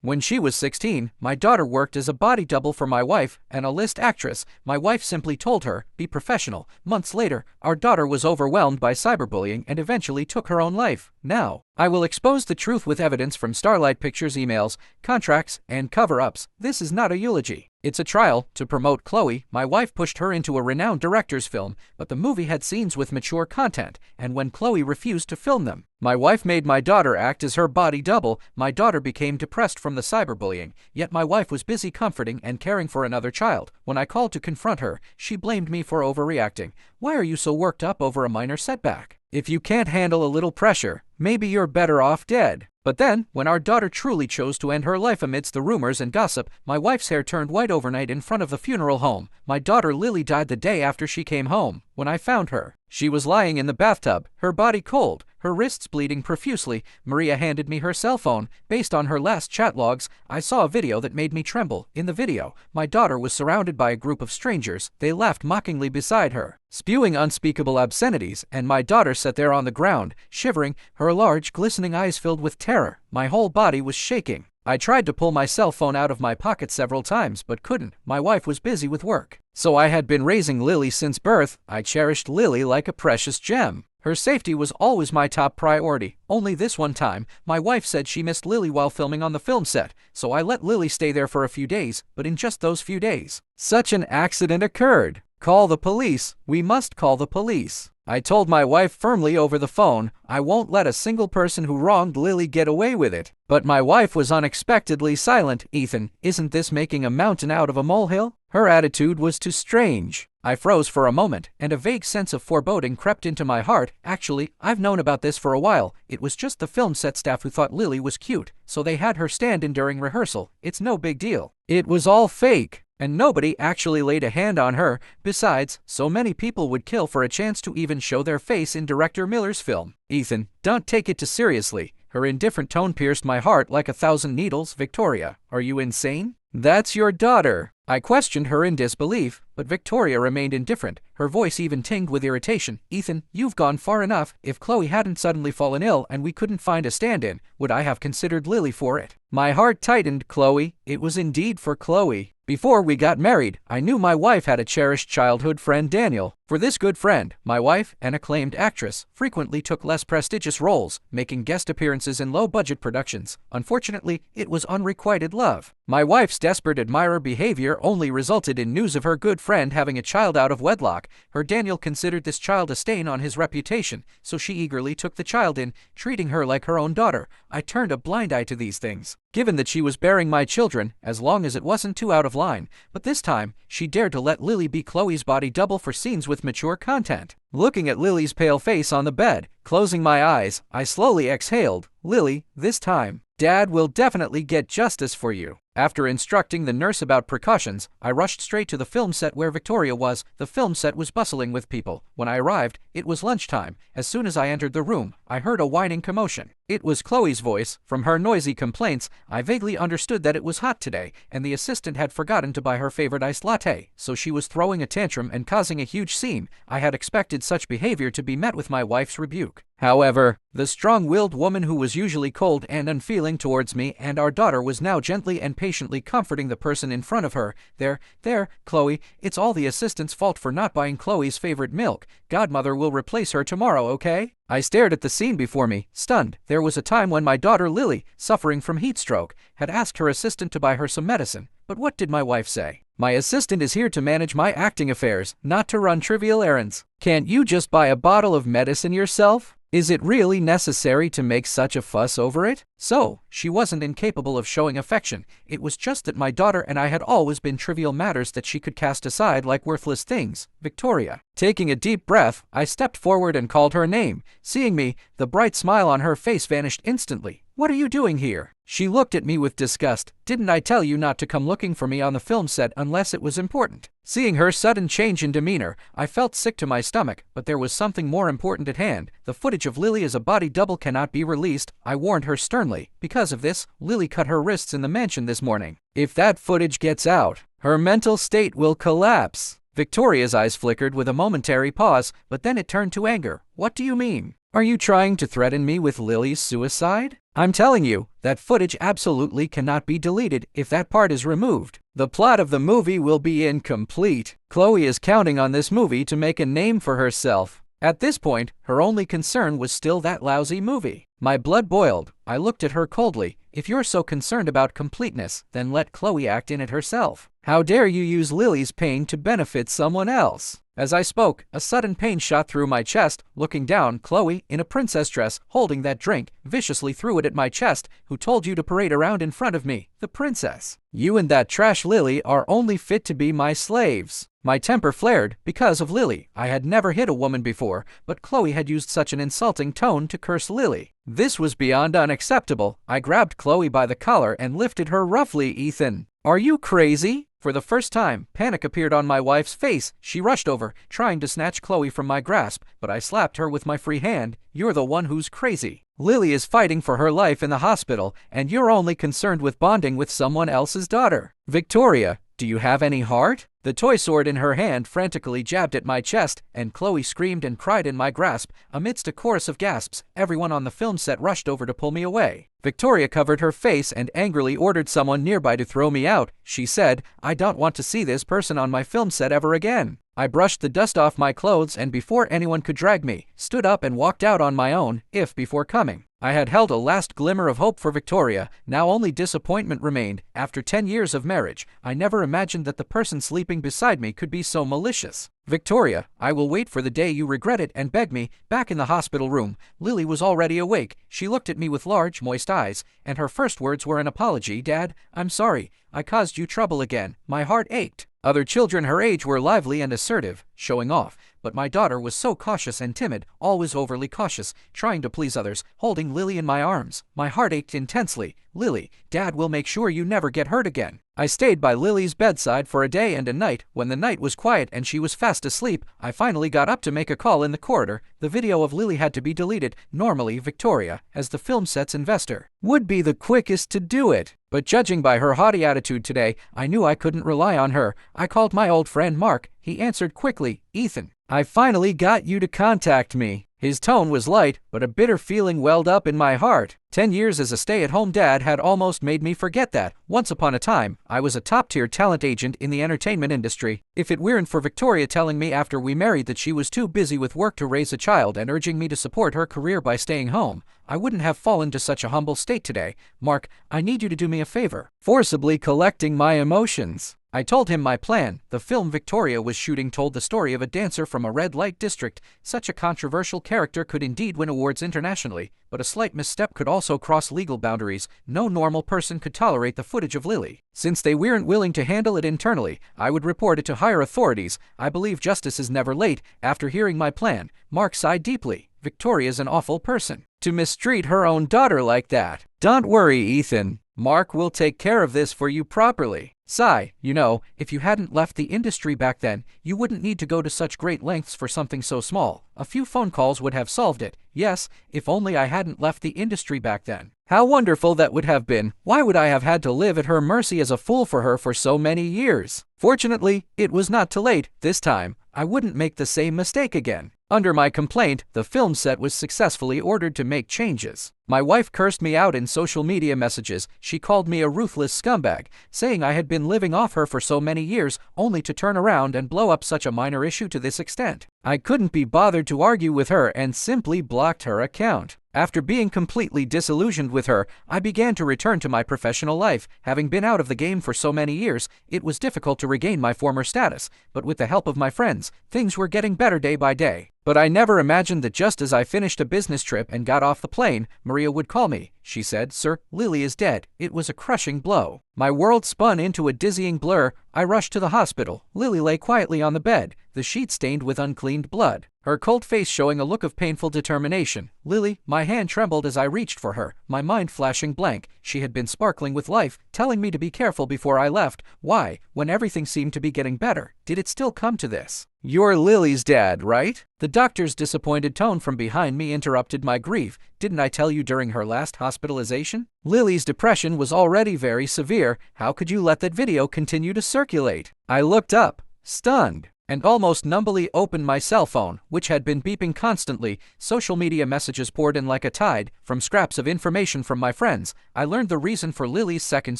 When she was 16, my daughter worked as a body double for my wife, an A-list actress. My wife simply told her, be professional. Months later, our daughter was overwhelmed by cyberbullying and eventually took her own life. Now, I will expose the truth with evidence from Starlight Pictures emails, contracts, and cover-ups. This is not a eulogy. It's a trial. To promote Chloe, my wife pushed her into a renowned director's film, but the movie had scenes with mature content, and when Chloe refused to film them, my wife made my daughter act as her body double. My daughter became depressed from the cyberbullying, yet my wife was busy comforting and caring for another child. When I called to confront her, she blamed me for overreacting. Why are you so worked up over a minor setback? If you can't handle a little pressure, maybe you're better off dead. But then, when our daughter truly chose to end her life amidst the rumors and gossip, my wife's hair turned white overnight in front of the funeral home. My daughter Lily died the day after she came home. When I found her, she was lying in the bathtub, her body cold, her wrists bleeding profusely. Maria handed me her cell phone. Based on her last chat logs, I saw a video that made me tremble. In the video, my daughter was surrounded by a group of strangers. They laughed mockingly beside her, spewing unspeakable obscenities, and my daughter sat there on the ground, shivering, her large, glistening eyes filled with terror. My whole body was shaking. I tried to pull my cell phone out of my pocket several times, but couldn't. My wife was busy with work. So I had been raising Lily since birth. I cherished Lily like a precious gem. Her safety was always my top priority. Only this one time, my wife said she missed Lily while filming on the film set, so I let Lily stay there for a few days, but in just those few days, such an accident occurred. Call the police. We must call the police. I told my wife firmly over the phone, I won't let a single person who wronged Lily get away with it. But my wife was unexpectedly silent. Ethan, isn't this making a mountain out of a molehill? Her attitude was too strange. I froze for a moment, and a vague sense of foreboding crept into my heart. Actually, I've known about this for a while. It was just the film set staff who thought Lily was cute, so they had her stand in during rehearsal. It's no big deal. It was all fake. And nobody actually laid a hand on her. Besides, so many people would kill for a chance to even show their face in Director Miller's film. Ethan, don't take it too seriously. Her indifferent tone pierced my heart like 1,000 needles. Victoria, are you insane? That's your daughter. I questioned her in disbelief, but Victoria remained indifferent. Her voice even tinged with irritation. Ethan, you've gone far enough. If Chloe hadn't suddenly fallen ill and we couldn't find a stand-in, would I have considered Lily for it? My heart tightened. Chloe. It was indeed for Chloe. Before we got married, I knew my wife had a cherished childhood friend, Daniel. For this good friend, my wife, an acclaimed actress, frequently took less prestigious roles, making guest appearances in low-budget productions. Unfortunately, it was unrequited love. My wife's desperate admirer behavior only resulted in news of her good friend having a child out of wedlock. Her Daniel considered this child a stain on his reputation, so she eagerly took the child in, treating her like her own daughter. I turned a blind eye to these things, given that she was bearing my children, as long as it wasn't too out of line. But this time, she dared to let Lily be Chloe's body double for scenes with mature content. Looking at Lily's pale face on the bed, closing my eyes, I slowly exhaled. Lily, this time, Dad will definitely get justice for you. After instructing the nurse about precautions, I rushed straight to the film set where Victoria was. The film set was bustling with people. When I arrived, it was lunchtime. As soon as I entered the room, I heard a whining commotion. It was Chloe's voice. From her noisy complaints, I vaguely understood that it was hot today, and the assistant had forgotten to buy her favorite iced latte, so she was throwing a tantrum and causing a huge scene. I had expected such behavior to be met with my wife's rebuke. However, the strong-willed woman who was usually cold and unfeeling towards me and our daughter was now gently and patiently comforting the person in front of her. There, Chloe, it's all the assistant's fault for not buying Chloe's favorite milk. Godmother will replace her tomorrow, okay? I stared at the scene before me, stunned. There was a time when my daughter Lily, suffering from heat stroke, had asked her assistant to buy her some medicine. But what did my wife say? My assistant is here to manage my acting affairs, not to run trivial errands. Can't you just buy a bottle of medicine yourself? Is it really necessary to make such a fuss over it? So, she wasn't incapable of showing affection. It was just that my daughter and I had always been trivial matters that she could cast aside like worthless things. Victoria. Taking a deep breath, I stepped forward and called her name. Seeing me, the bright smile on her face vanished instantly. What are you doing here? She looked at me with disgust. Didn't I tell you not to come looking for me on the film set unless it was important? Seeing her sudden change in demeanor, I felt sick to my stomach, but there was something more important at hand. The footage of Lily as a body double cannot be released, I warned her sternly. Because of this, Lily cut her wrists in the mansion this morning. If that footage gets out, her mental state will collapse. Victoria's eyes flickered with a momentary pause, but then it turned to anger. What do you mean? Are you trying to threaten me with Lily's suicide? I'm telling you, That footage absolutely cannot be deleted if that part is removed. The plot of the movie will be incomplete. Chloe is counting on this movie to make a name for herself. At this point, her only concern was still that lousy movie. My blood boiled. I looked at her coldly. If you're so concerned about completeness, then let Chloe act in it herself. How dare you use Lily's pain to benefit someone else? As I spoke, a sudden pain shot through my chest. Looking down, Chloe, in a princess dress, holding that drink, viciously threw it at my chest. Who told you to parade around in front of me? The princess. You and that trash Lily are only fit to be my slaves. My temper flared because of Lily. I had never hit a woman before, but Chloe had used such an insulting tone to curse Lily. This was beyond unacceptable. I grabbed Chloe by the collar and lifted her roughly. Ethan, are you crazy? For the first time, panic appeared on my wife's face. She rushed over, trying to snatch Chloe from my grasp, but I slapped her with my free hand. You're the one who's crazy. Lily is fighting for her life in the hospital, and you're only concerned with bonding with someone else's daughter. Victoria, do you have any heart? The toy sword in her hand frantically jabbed at my chest, and Chloe screamed and cried in my grasp. Amidst a chorus of gasps, everyone on the film set rushed over to pull me away. Victoria covered her face and angrily ordered someone nearby to throw me out. She said, I don't want to see this person on my film set ever again. I brushed the dust off my clothes and before anyone could drag me, stood up and walked out on my own, if before coming. I had held a last glimmer of hope for Victoria. Now only disappointment remained. After 10 years of marriage, I never imagined that the person sleeping beside me could be so malicious. Victoria, I will wait for the day you regret it and beg me. Back in the hospital room, Lily was already awake. She looked at me with large, moist eyes, and her first words were an apology. Dad, I'm sorry. I caused you trouble again. My heart ached. Other children her age were lively and assertive, showing off, but my daughter was so cautious and timid, always overly cautious, trying to please others, holding Lily in my arms. My heart ached intensely. Lily, Dad will make sure you never get hurt again. I stayed by Lily's bedside for a day and a night. When the night was quiet and she was fast asleep, I finally got up to make a call in the corridor. The video of Lily had to be deleted. Normally, Victoria, as the film set's investor, would be the quickest to do it. But judging by her haughty attitude today, I knew I couldn't rely on her. I called my old friend Mark. He answered quickly. Ethan, I finally got you to contact me. His tone was light, but a bitter feeling welled up in my heart. 10 years as a stay-at-home dad had almost made me forget that. Once upon a time, I was a top-tier talent agent in the entertainment industry. If it weren't for Victoria telling me after we married that she was too busy with work to raise a child and urging me to support her career by staying home, I wouldn't have fallen to such a humble state today. Mark, I need you to do me a favor. Forcibly collecting my emotions. I told him my plan. The film Victoria was shooting told the story of a dancer from a red light district. Such a controversial character could indeed win awards internationally, but a slight misstep could also cross legal boundaries. No normal person could tolerate the footage of Lily. Since they weren't willing to handle it internally, I would report it to higher authorities. I believe justice is never late. After hearing my plan, Mark sighed deeply. Victoria's an awful person. To mistreat her own daughter like that. Don't worry, Ethan. Mark will take care of this for you properly. Sigh, you know, if you hadn't left the industry back then, you wouldn't need to go to such great lengths for something so small. A few phone calls would have solved it. Yes, if only I hadn't left the industry back then. How wonderful that would have been. Why would I have had to live at her mercy as a fool for her for so many years? Fortunately, it was not too late. This time, I wouldn't make the same mistake again. Under my complaint, the film set was successfully ordered to make changes. My wife cursed me out in social media messages. She called me a ruthless scumbag, saying I had been living off her for so many years, only to turn around and blow up such a minor issue to this extent. I couldn't be bothered to argue with her and simply blocked her account. After being completely disillusioned with her, I began to return to my professional life. Having been out of the game for so many years, it was difficult to regain my former status, but with the help of my friends, things were getting better day by day. But I never imagined that just as I finished a business trip and got off the plane, Maria would call me. She said, "Sir, Lily is dead." It was a crushing blow. My world spun into a dizzying blur. I rushed to the hospital. Lily lay quietly on the bed, the sheet stained with uncleaned blood, her cold face showing a look of painful determination. Lily, my hand trembled as I reached for her, my mind flashing blank. She had been sparkling with life, telling me to be careful before I left. Why, when everything seemed to be getting better, did it still come to this? "You're Lily's dad, right?" The doctor's disappointed tone from behind me interrupted my grief. "Didn't I tell you during her last hospitalization? Lily's depression was already very severe. How could you let that video continue to circulate?" I looked up, stunned. and almost numbly opened my cell phone, which had been beeping constantly. Social media messages poured in like a tide. From scraps of information from my friends, I learned the reason for Lily's second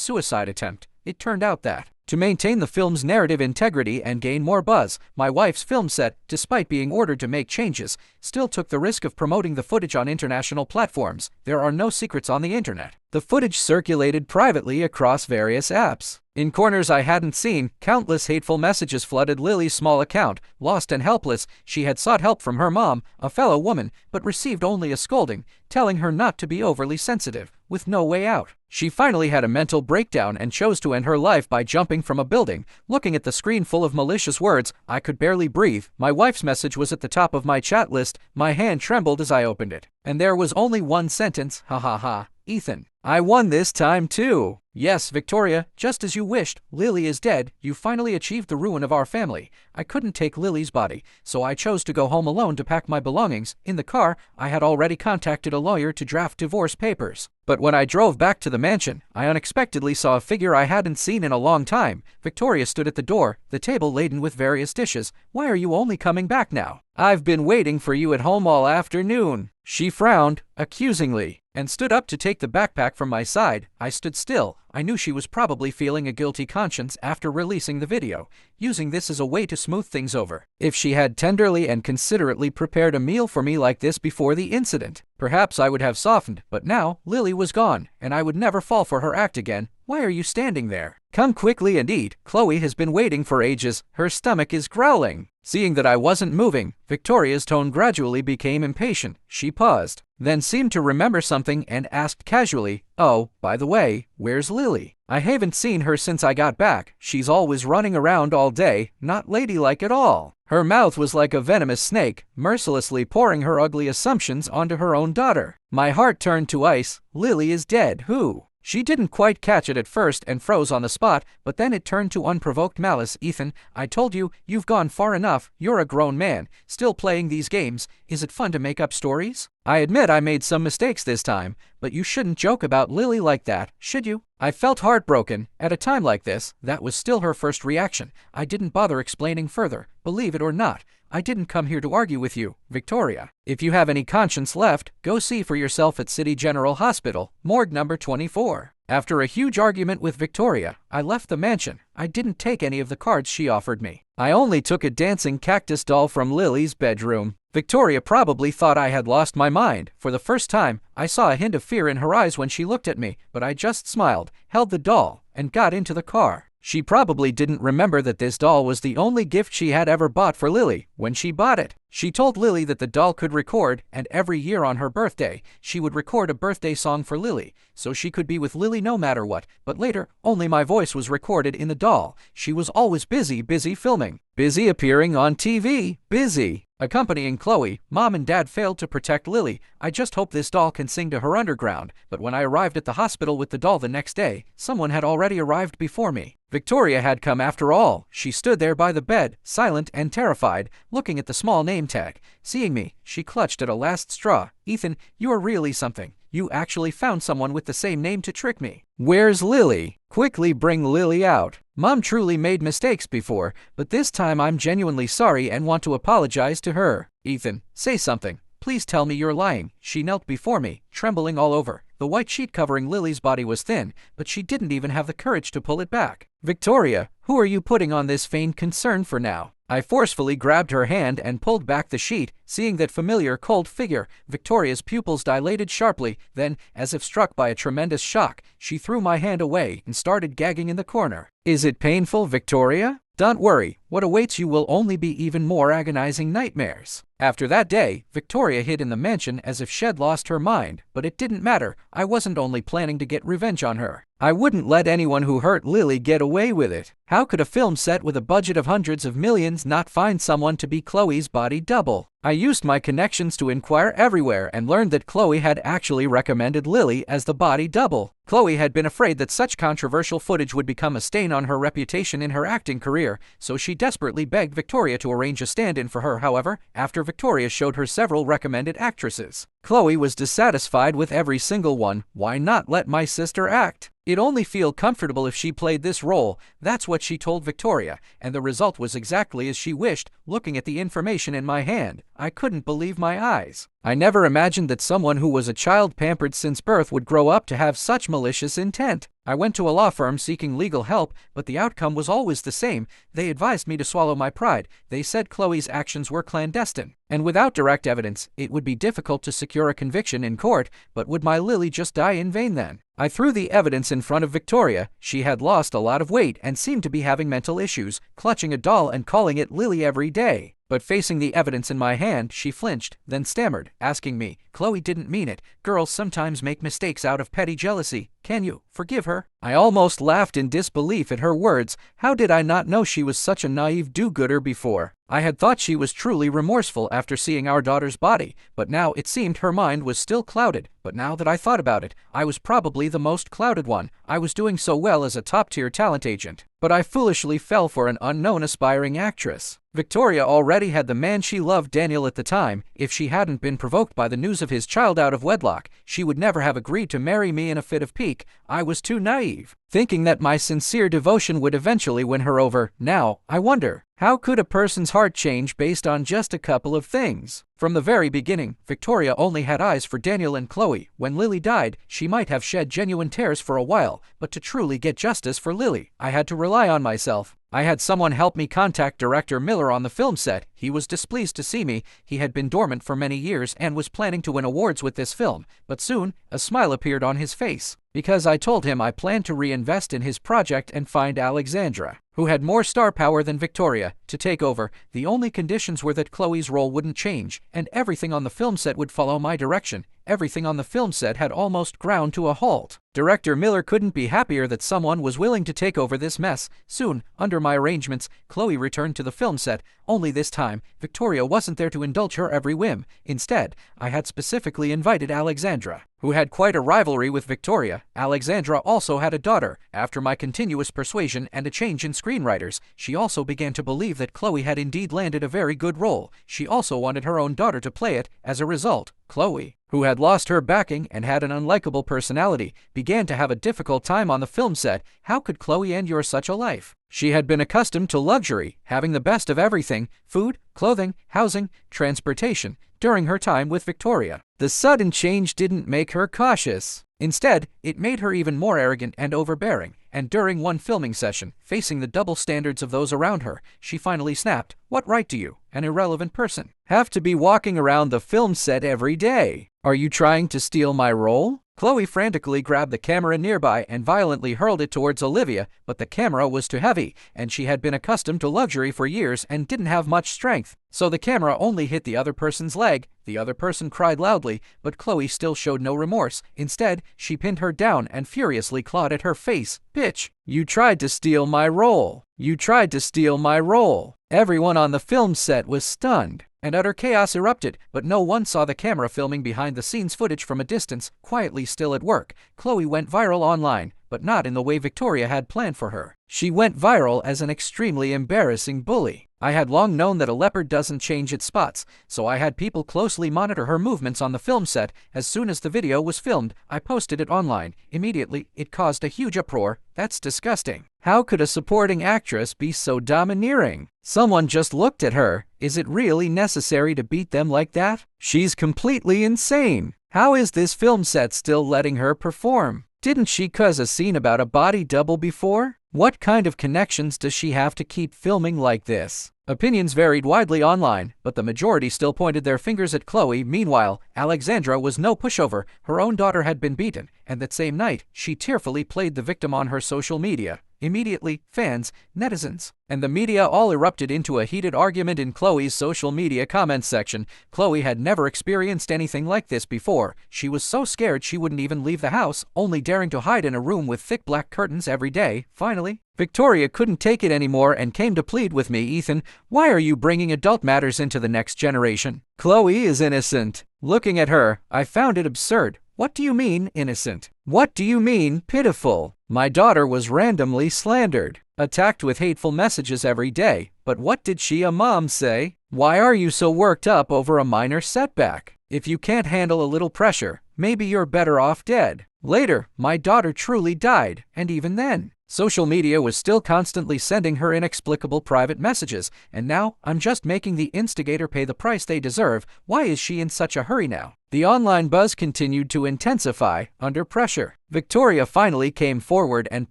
suicide attempt. It turned out that, to maintain the film's narrative integrity and gain more buzz, my wife's film set, despite being ordered to make changes, still took the risk of promoting the footage on international platforms. There are no secrets on the internet. The footage circulated privately across various apps. In corners I hadn't seen, countless hateful messages flooded Lily's small account. Lost and helpless, she had sought help from her mom, a fellow woman, but received only a scolding, telling her not to be overly sensitive, with no way out. She finally had a mental breakdown and chose to end her life by jumping from a building. Looking at the screen full of malicious words, I could barely breathe. My wife's message was at the top of my chat list. My hand trembled as I opened it. And there was only one sentence, ha ha ha, Ethan. I won this time too. Yes, Victoria, just as you wished, Lily is dead. You finally achieved the ruin of our family. I couldn't take Lily's body, so I chose to go home alone to pack my belongings. In the car, I had already contacted a lawyer to draft divorce papers. But when I drove back to the mansion, I unexpectedly saw a figure I hadn't seen in a long time. Victoria stood at the door, the table laden with various dishes. Why are you only coming back now? I've been waiting for you at home all afternoon. She frowned, accusingly, and stood up to take the backpack from my side. I stood still. I knew she was probably feeling a guilty conscience after releasing the video, using this as a way to smooth things over. If she had tenderly and considerately prepared a meal for me like this before the incident, perhaps I would have softened, but now Lily was gone, and I would never fall for her act again. Why are you standing there? Come quickly and eat. Chloe has been waiting for ages. Her stomach is growling. Seeing that I wasn't moving, Victoria's tone gradually became impatient. She paused, then seemed to remember something and asked casually, "Oh, by the way, where's Lily? I haven't seen her since I got back. She's always running around all day, not ladylike at all." Her mouth was like a venomous snake, mercilessly pouring her ugly assumptions onto her own daughter. My heart turned to ice. Lily is dead. Who? She didn't quite catch it at first and froze on the spot, but then it turned to unprovoked malice. Ethan, I told you, you've gone far enough. You're a grown man, still playing these games. Is it fun to make up stories? I admit I made some mistakes this time, but you shouldn't joke about Lily like that, should you? I felt heartbroken. At a time like this, that was still her first reaction. I didn't bother explaining further. Believe it or not, I didn't come here to argue with you, Victoria. If you have any conscience left, go see for yourself at City General Hospital, morgue number 24. After a huge argument with Victoria, I left the mansion. I didn't take any of the cards she offered me. I only took a dancing cactus doll from Lily's bedroom. Victoria probably thought I had lost my mind. For the first time, I saw a hint of fear in her eyes when she looked at me, but I just smiled, held the doll, and got into the car. She probably didn't remember that this doll was the only gift she had ever bought for Lily. When she bought it, she told Lily that the doll could record, and every year on her birthday, she would record a birthday song for Lily, so she could be with Lily no matter what. But later, only my voice was recorded in the doll. She was always busy filming, busy appearing on TV, busy accompanying Chloe. Mom and Dad failed to protect Lily. I just hope this doll can sing to her underground. But when I arrived at the hospital with the doll the next day, someone had already arrived before me. Victoria had come after all. She stood there by the bed, silent and terrified, looking at the small name tag. Seeing me, she clutched at a last straw. Ethan, you're really something. You actually found someone with the same name to trick me. Where's Lily? Quickly bring Lily out. Mom truly made mistakes before, but this time I'm genuinely sorry and want to apologize to her. Ethan, say something. Please tell me you're lying. She knelt before me, trembling all over. The white sheet covering Lily's body was thin, but she didn't even have the courage to pull it back. Victoria, who are you putting on this feigned concern for now? I forcefully grabbed her hand and pulled back the sheet. Seeing that familiar cold figure, Victoria's pupils dilated sharply. Then, as if struck by a tremendous shock, she threw my hand away and started gagging in the corner. Is it painful, Victoria? Don't worry, what awaits you will only be even more agonizing nightmares. After that day, Victoria hid in the mansion as if she'd lost her mind, but it didn't matter. I wasn't only planning to get revenge on her. I wouldn't let anyone who hurt Lily get away with it. How could a film set with a budget of hundreds of millions not find someone to be Chloe's body double? I used my connections to inquire everywhere and learned that Chloe had actually recommended Lily as the body double. Chloe had been afraid that such controversial footage would become a stain on her reputation in her acting career, so she desperately begged Victoria to arrange a stand-in for her. However, after Victoria showed her several recommended actresses, Chloe was dissatisfied with every single one. Why not let my sister act? I'd only feel comfortable if she played this role. That's what she told Victoria, and the result was exactly as she wished. Looking at the information in my hand, I couldn't believe my eyes. I never imagined that someone who was a child pampered since birth would grow up to have such malicious intent. I went to a law firm seeking legal help, but the outcome was always the same. They advised me to swallow my pride. They said Chloe's actions were clandestine, and without direct evidence, it would be difficult to secure a conviction in court. But would my Lily just die in vain then? I threw the evidence in front of Victoria. She had lost a lot of weight and seemed to be having mental issues, clutching a doll and calling it Lily every day. But facing the evidence in my hand, she flinched, then stammered, asking me, "Chloe didn't mean it. Girls sometimes make mistakes out of petty jealousy. Can you forgive her?" I almost laughed in disbelief at her words. How did I not know she was such a naive do-gooder before? I had thought she was truly remorseful after seeing our daughter's body, but now it seemed her mind was still clouded. But now that I thought about it, I was probably the most clouded one. I was doing so well as a top-tier talent agent, but I foolishly fell for an unknown aspiring actress. Victoria already had the man she loved, Daniel, at the time. If she hadn't been provoked by the news of his child out of wedlock, she would never have agreed to marry me in a fit of pique. I was too naive, thinking that my sincere devotion would eventually win her over. Now, I wonder, how could a person's heart change based on just a couple of things? From the very beginning, Victoria only had eyes for Daniel and Chloe. When Lily died, she might have shed genuine tears for a while, but to truly get justice for Lily, I had to rely on myself. I had someone help me contact director Miller on the film set. He was displeased to see me. He had been dormant for many years and was planning to win awards with this film, but soon, a smile appeared on his face, because I told him I planned to reinvest in his project and find Alexandra, who had more star power than Victoria, to take over. The only conditions were that Chloe's role wouldn't change, and everything on the film set would follow my direction. Everything on the film set had almost ground to a halt. Director Miller couldn't be happier that someone was willing to take over this mess. Soon, under my arrangements, Chloe returned to the film set, only this time, Victoria wasn't there to indulge her every whim. Instead, I had specifically invited Alexandra, who had quite a rivalry with Victoria. Alexandra also had a daughter. After my continuous persuasion and a change in screenwriters, she also began to believe that Chloe had indeed landed a very good role. She also wanted her own daughter to play it. As a result, Chloe, who had lost her backing and had an unlikable personality, began to have a difficult time on the film set. How could Chloe endure such a life? She had been accustomed to luxury, having the best of everything: food, clothing, housing, transportation, during her time with Victoria. The sudden change didn't make her cautious. Instead, it made her even more arrogant and overbearing, and during one filming session, facing the double standards of those around her, she finally snapped, "What right do you, an irrelevant person, have to be walking around the film set every day? Are you trying to steal my role?" Chloe frantically grabbed the camera nearby and violently hurled it towards Olivia, but the camera was too heavy, and she had been accustomed to luxury for years and didn't have much strength, so the camera only hit the other person's leg. The other person cried loudly, but Chloe still showed no remorse. Instead, she pinned her down and furiously clawed at her face. "Bitch, you tried to steal my role. You tried to steal my role." Everyone on the film set was stunned, and utter chaos erupted, but no one saw the camera filming behind-the-scenes footage from a distance, quietly still at work. Chloe went viral online, but not in the way Victoria had planned for her. She went viral as an extremely embarrassing bully. I had long known that a leopard doesn't change its spots, so I had people closely monitor her movements on the film set. As soon as the video was filmed, I posted it online. Immediately, it caused a huge uproar. That's disgusting. How could a supporting actress be so domineering? Someone just looked at her. Is it really necessary to beat them like that? She's completely insane. How is this film set still letting her perform? Didn't she cause a scene about a body double before? What kind of connections does she have to keep filming like this? Opinions varied widely online, but the majority still pointed their fingers at Chloe. Meanwhile, Alexandra was no pushover. Her own daughter had been beaten, and that same night, she tearfully played the victim on her social media. Immediately, fans, netizens, and the media all erupted into a heated argument in Chloe's social media comments section. Chloe had never experienced anything like this before. She was so scared she wouldn't even leave the house, only daring to hide in a room with thick black curtains every day. Finally, Victoria couldn't take it anymore and came to plead with me. "Ethan, why are you bringing adult matters into the next generation? Chloe is innocent." Looking at her, I found it absurd. What do you mean, innocent? What do you mean, pitiful? My daughter was randomly slandered, attacked with hateful messages every day. But what did she, a mom, say? Why are you so worked up over a minor setback? If you can't handle a little pressure, Maybe you're better off dead. Later, my daughter truly died, and even then, social media was still constantly sending her inexplicable private messages, and now I'm just making the instigator pay the price they deserve. Why is she in such a hurry now? The online buzz continued to intensify under pressure. Victoria finally came forward and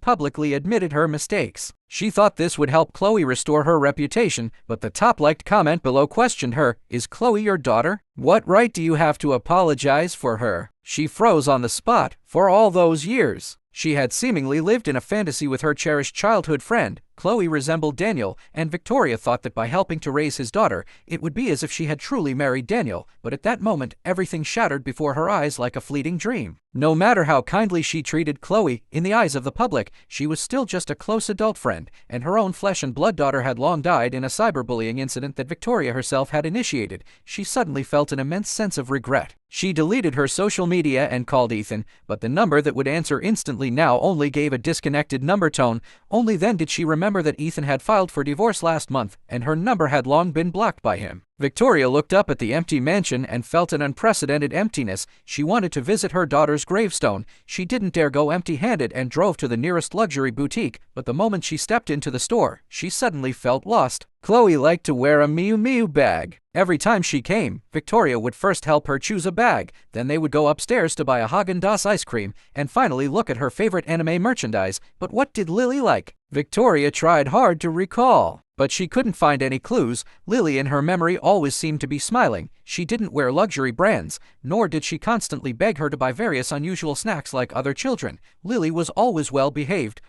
publicly admitted her mistakes. She thought this would help Khloe restore her reputation, but the top-liked comment below questioned her, "Is Khloe your daughter? What right do you have to apologize for her? She froze on the spot. For all those years, she had seemingly lived in a fantasy with her cherished childhood friend. Khloe resembled Daniel, and Victoria thought that by helping to raise his daughter, it would be as if she had truly married Daniel, but at that moment, everything shattered before her eyes like a fleeting dream. No matter how kindly she treated Khloe, in the eyes of the public, she was still just a close adult friend, and her own flesh and blood daughter had long died in a cyberbullying incident that Victoria herself had initiated. She suddenly felt an immense sense of regret. She deleted her social media and called Ethan, but the number that would answer instantly now only gave a disconnected number tone. Only then did she remember that Ethan had filed for divorce last month, and her number had long been blocked by him. Victoria looked up at the empty mansion and felt an unprecedented emptiness. She wanted to visit her daughter's gravestone. She didn't dare go empty-handed and drove to the nearest luxury boutique, but the moment she stepped into the store, she suddenly felt lost. Khloe liked to wear a Miu Miu bag. Every time she came, Victoria would first help her choose a bag, then they would go upstairs to buy a Haagen-Dazs ice cream, and finally look at her favorite anime merchandise. But what did Lily like? Victoria tried hard to recall, but she couldn't find any clues. Lily in her memory always seemed to be smiling. She didn't wear luxury brands, nor did she constantly beg her to buy various unusual snacks like other children. Lily was always well-behaved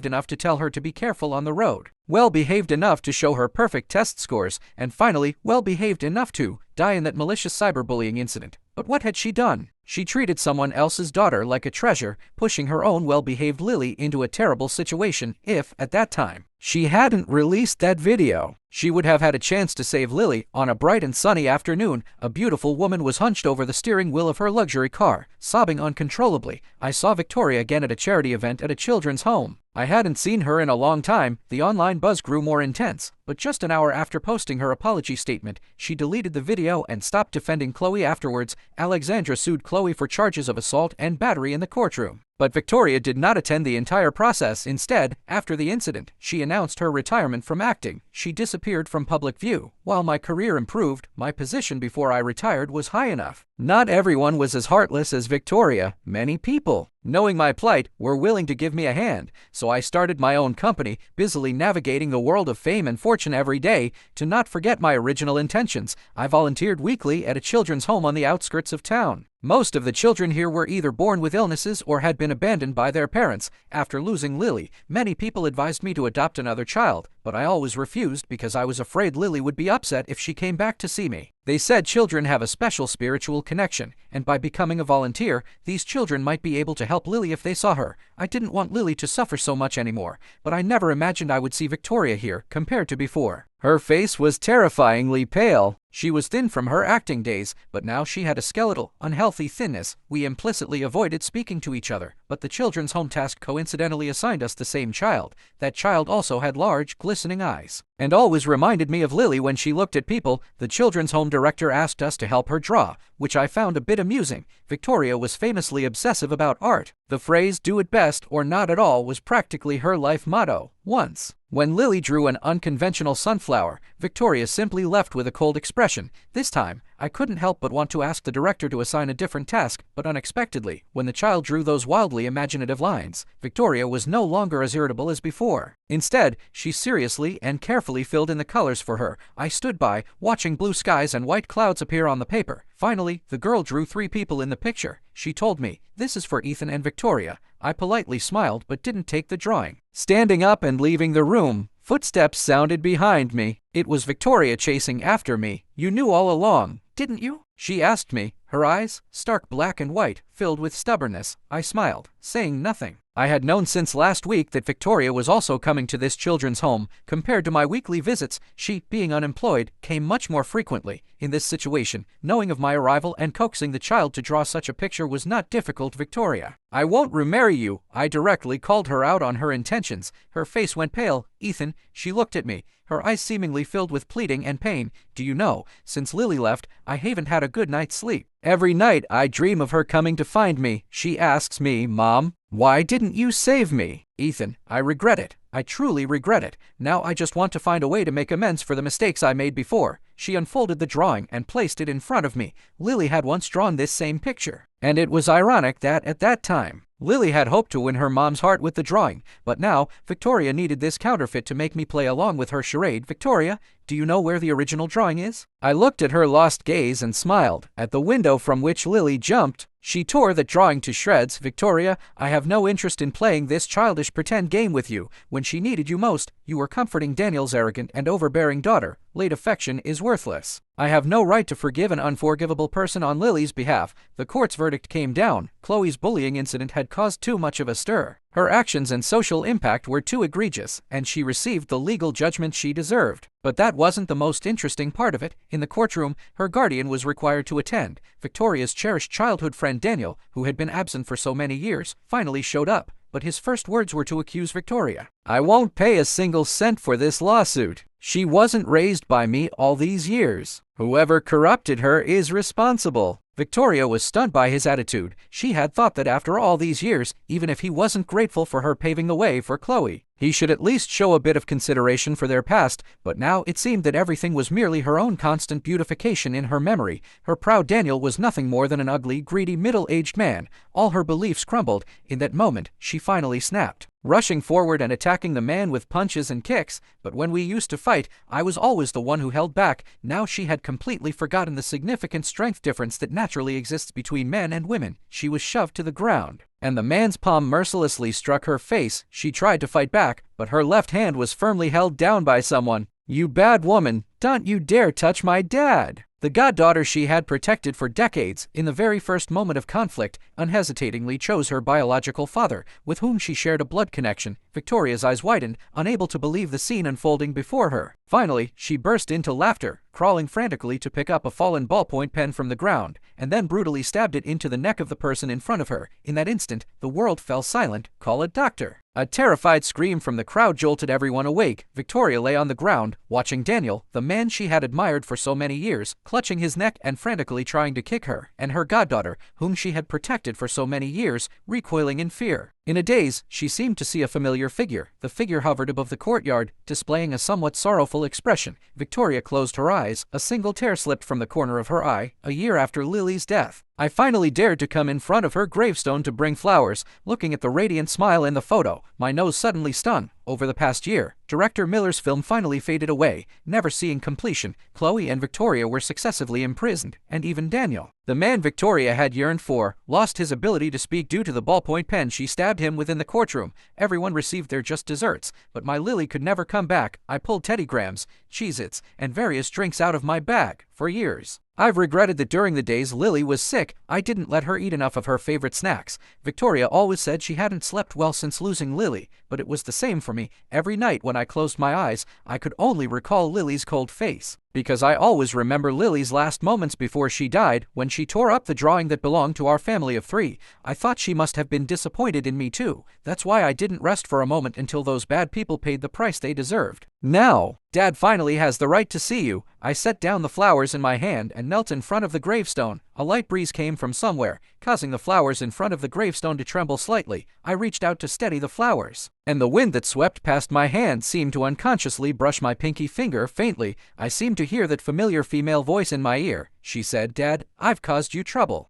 enough to tell her to be careful on the road, well-behaved enough to show her perfect test scores, and finally, well-behaved enough to die in that malicious cyberbullying incident. But what had she done? She treated someone else's daughter like a treasure, pushing her own well-behaved Lily into a terrible situation. If, at that time, she hadn't released that video, she would have had a chance to save Lily. On a bright and sunny afternoon, a beautiful woman was hunched over the steering wheel of her luxury car, sobbing uncontrollably. I saw Victoria again at a charity event at a children's home. I hadn't seen her in a long time. The online buzz grew more intense, but just an hour after posting her apology statement, she deleted the video and stopped defending Khloe afterwards. Alexandra sued Khloe for charges of assault and battery in the courtroom. But Victoria did not attend the entire process. Instead, after the incident, she announced her retirement from acting. She disappeared from public view. While my career improved, my position before I retired was high enough. Not everyone was as heartless as Victoria. Many people, knowing my plight, were willing to give me a hand, so I started my own company, busily navigating the world of fame and fortune every day. To not forget my original intentions, I volunteered weekly at a children's home on the outskirts of town. Most of the children here were either born with illnesses or had been abandoned by their parents. After losing Lily, many people advised me to adopt another child, but I always refused because I was afraid Lily would be upset if she came back to see me. They said children have a special spiritual connection, and by becoming a volunteer, these children might be able to help Lily if they saw her. I didn't want Lily to suffer so much anymore, but I never imagined I would see Victoria here compared to before. Her face was terrifyingly pale. She was thin from her acting days, but now she had a skeletal, unhealthy thinness. We implicitly avoided speaking to each other, but the children's home task coincidentally assigned us the same child. That child also had large, glistening eyes, and always reminded me of Lily when she looked at people. The children's home director asked us to help her draw, which I found a bit amusing. Victoria was famously obsessive about art. The phrase "do it best or not at all" was practically her life motto. Once, when Lily drew an unconventional sunflower, Victoria simply left with a cold expression. This time, I couldn't help but want to ask the director to assign a different task, but unexpectedly, when the child drew those wildly imaginative lines, Victoria was no longer as irritable as before. Instead, she seriously and carefully filled in the colors for her. I stood by, watching blue skies and white clouds appear on the paper. Finally, the girl drew 3 people in the picture. She told me, "This is for Ethan and Victoria." I politely smiled but didn't take the drawing. Standing up and leaving the room, footsteps sounded behind me. It was Victoria chasing after me. "You knew all along, didn't you?" she asked me, her eyes, stark black and white, filled with stubbornness. I smiled, saying nothing. I had known since last week that Victoria was also coming to this children's home. Compared to my weekly visits, she, being unemployed, came much more frequently. In this situation, knowing of my arrival and coaxing the child to draw such a picture was not difficult. Victoria, I won't remarry you. I directly called her out on her intentions. Her face went pale. Ethan, she looked at me, her eyes seemingly filled with pleading and pain. Do you know, since Lily left, I haven't had a good night's sleep. Every night I dream of her coming to find me. She asks me, Mom, why didn't you save me? Ethan, I regret it. I truly regret it. Now I just want to find a way to make amends for the mistakes I made before. She unfolded the drawing and placed it in front of me. Lily had once drawn this same picture. And it was ironic that, at that time, Lily had hoped to win her mom's heart with the drawing, but now Victoria needed this counterfeit to make me play along with her charade. Victoria, do you know where the original drawing is? I looked at her lost gaze and smiled. At the window from which Lily jumped, she tore that drawing to shreds. Victoria, I have no interest in playing this childish pretend game with you. When she needed you most, you were comforting Daniel's arrogant and overbearing daughter. Late affection is worthless. I have no right to forgive an unforgivable person on Lily's behalf. The court's verdict came down. Chloe's bullying incident had caused too much of a stir. Her actions and social impact were too egregious, and she received the legal judgment she deserved. But that wasn't the most interesting part of it. In the courtroom, her guardian was required to attend. Victoria's cherished childhood friend Daniel, who had been absent for so many years, finally showed up. But his first words were to accuse Victoria. I won't pay a single cent for this lawsuit. She wasn't raised by me all these years. Whoever corrupted her is responsible. Victoria was stunned by his attitude. She had thought that after all these years, even if he wasn't grateful for her paving the way for Chloe, he should at least show a bit of consideration for their past. But now it seemed that everything was merely her own constant beautification in her memory. Her proud Daniel was nothing more than an ugly, greedy, middle-aged man. All her beliefs crumbled. In that moment, she finally snapped, rushing forward and attacking the man with punches and kicks. But when we used to fight, I was always the one who held back. Now she had completely forgotten the significant strength difference that naturally exists between men and women. She was shoved to the ground, and the man's palm mercilessly struck her face. She tried to fight back, but her left hand was firmly held down by someone. You bad woman, don't you dare touch my dad! The goddaughter she had protected for decades, in the very first moment of conflict, unhesitatingly chose her biological father, with whom she shared a blood connection. Victoria's eyes widened, unable to believe the scene unfolding before her. Finally, she burst into laughter, crawling frantically to pick up a fallen ballpoint pen from the ground, and then brutally stabbed it into the neck of the person in front of her. In that instant, the world fell silent. Call a doctor. A terrified scream from the crowd jolted everyone awake. Victoria lay on the ground, watching Daniel, the man she had admired for so many years, clutching his neck and frantically trying to kick her, and her goddaughter, whom she had protected for so many years, recoiling in fear. In a daze, she seemed to see a familiar figure. The figure hovered above the courtyard, displaying a somewhat sorrowful expression. Victoria closed her eyes. A single tear slipped from the corner of her eye. A year after Lily's death, I finally dared to come in front of her gravestone to bring flowers. Looking at the radiant smile in the photo, my nose suddenly stung. Over the past year, Director Miller's film finally faded away, never seeing completion. Chloe and Victoria were successively imprisoned, and even Daniel, the man Victoria had yearned for, lost his ability to speak due to the ballpoint pen she stabbed him within the courtroom. Everyone received their just desserts, but my Lily could never come back. I pulled Teddy Grahams, Cheez-Its, and various drinks out of my bag. For years, I've regretted that during the days Lily was sick, I didn't let her eat enough of her favorite snacks. Victoria always said she hadn't slept well since losing Lily, but it was the same for me. Every night when I closed my eyes, I could only recall Lily's cold face, because I always remember Lily's last moments before she died, when she tore up the drawing that belonged to our family of 3. I thought she must have been disappointed in me too. That's why I didn't rest for a moment until those bad people paid the price they deserved. Now, Dad finally has the right to see you. I set down the flowers in my hand and knelt in front of the gravestone. A light breeze came from somewhere, causing the flowers in front of the gravestone to tremble slightly. I reached out to steady the flowers, and the wind that swept past my hand seemed to unconsciously brush my pinky finger faintly. I seemed to hear that familiar female voice in my ear. She said, Dad, I've caused you trouble.